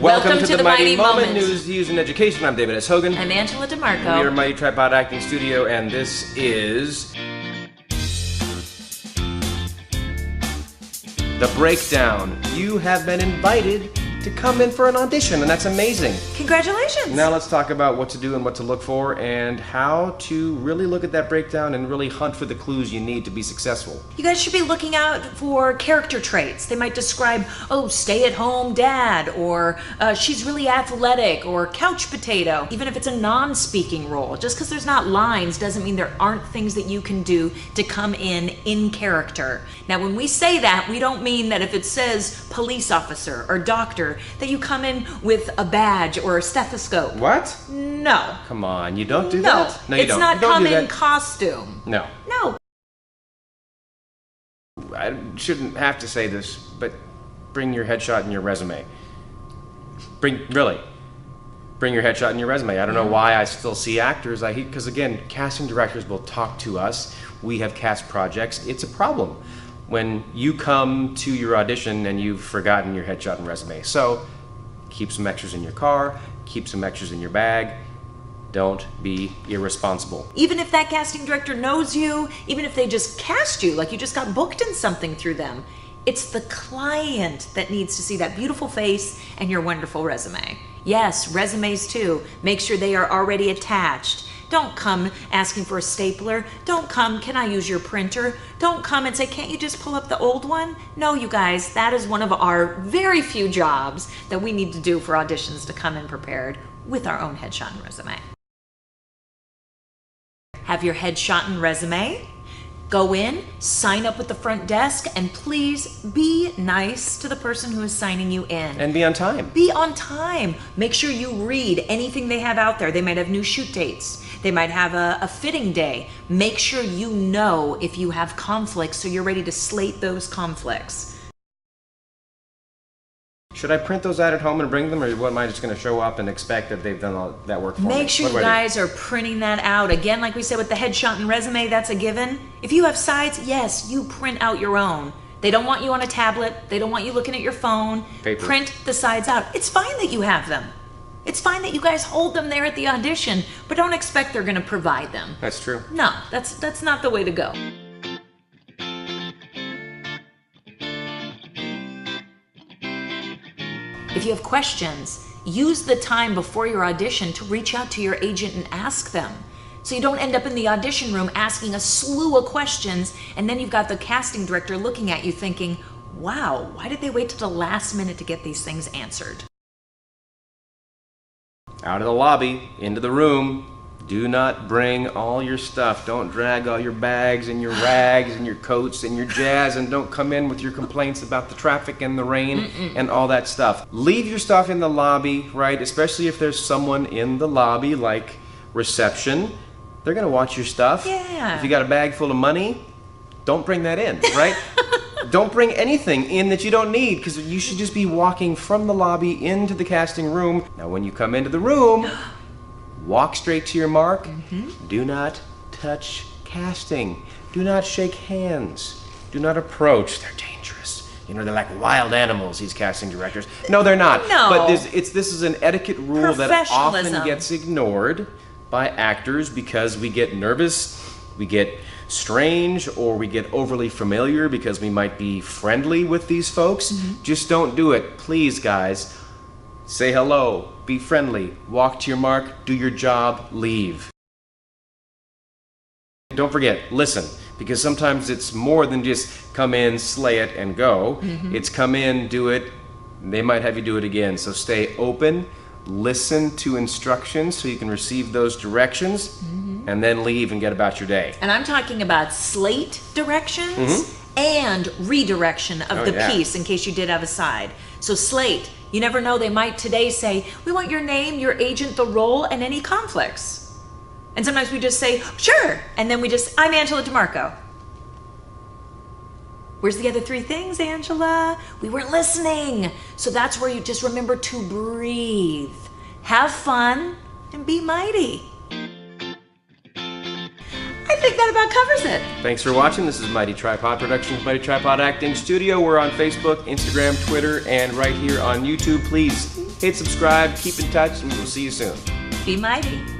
Welcome to the Mighty Moment News, Views, and Education. I'm David S. Hogan. I'm Angela DeMarco. We are Mighty Tripod Acting Studio, and this is The Breakdown. You have been invited to come in for an audition, and that's amazing. Congratulations. Now let's talk about what to do and what to look for and how to really look at that breakdown and really hunt for the clues you need to be successful. You guys should be looking out for character traits. They might describe, oh, stay-at-home dad, or she's really athletic, or couch potato. Even if it's a non-speaking role, just because there's not lines doesn't mean there aren't things that you can do to come in character. Now, when we say that, we don't mean that if it says police officer or doctor, that you come in with a badge or a stethoscope. What? No. Come on, you don't do that? No, you don't. It's not come in costume. No. No. I shouldn't have to say this, but bring your headshot and your resume. Bring your headshot and your resume. I don't know why I still see actors. Because again, casting directors will talk to us. We have cast projects. It's a problem when you come to your audition and you've forgotten your headshot and resume. So keep some extras in your car, keep some extras in your bag. Don't be irresponsible. Even if that casting director knows you, even if they just cast you, like you just got booked in something through them, it's the client that needs to see that beautiful face and your wonderful resume. Yes, resumes too. Make sure they are already attached. Don't come asking for a stapler. Don't come, can I use your printer? Don't come and say, can't you just pull up the old one? No, you guys, that is one of our very few jobs that we need to do for auditions, to come in prepared with our own headshot and resume. Have your headshot and resume. Go in, sign up with the front desk, and please be nice to the person who is signing you in. And be on time. Be on time. Make sure you read anything they have out there. They might have new shoot dates. They might have a fitting day. Make sure you know if you have conflicts so you're ready to slate those conflicts. Should I print those out at home and bring them, or what, am I just going to show up and expect that they've done all that work for me? Make sure you guys are printing that out. Again, like we said with the headshot and resume, that's a given. If you have sides, yes, you print out your own. They don't want you on a tablet. They don't want you looking at your phone. Paper. Print the sides out. It's fine that you have them. It's fine that you guys hold them there at the audition, but don't expect they're going to provide them. That's true. No, that's not the way to go. If you have questions, use the time before your audition to reach out to your agent and ask them. So you don't end up in the audition room asking a slew of questions, and then you've got the casting director looking at you thinking, wow, why did they wait till the last minute to get these things answered? Out of the lobby, into the room. Do not bring all your stuff. Don't drag all your bags and your rags and your coats and your jazz, and don't come in with your complaints about the traffic and the rain and all that stuff. Leave your stuff in the lobby, right? Especially if there's someone in the lobby like reception. They're gonna watch your stuff. Yeah. If you got a bag full of money, don't bring that in, right? Don't bring anything in that you don't need, because you should just be walking from the lobby into the casting room. Now when you come into the room, walk straight to your mark. Do not touch casting. Do not shake hands. Do not approach. They're dangerous. You know, they're like wild animals, these casting directors. No, they're not. No. But this is an etiquette rule that often Professionalism. gets ignored by actors because we get nervous, we get strange, or we get overly familiar because we might be friendly with these folks. Just don't do it. Please, guys. Say hello, be friendly, walk to your mark, do your job, leave. Don't forget, listen, because sometimes it's more than just come in, slay it, and go. It's come in, do it, they might have you do it again. So stay open, listen to instructions so you can receive those directions, and then leave and get about your day. And I'm talking about slate directions and redirection of the piece in case you did have a side. So slate. You never know, they might today say, we want your name, your agent, the role, and any conflicts. And sometimes we just say, sure, and then I'm Angela DeMarco. Where's the other three things, Angela? We weren't listening. So that's where you just remember to breathe, have fun, and be mighty. I think that about covers it. Thanks for watching. This is Mighty Tripod Productions, Mighty Tripod Acting Studio. We're on Facebook, Instagram, Twitter, and right here on YouTube. Please hit subscribe, keep in touch, and we'll see you soon. Be mighty.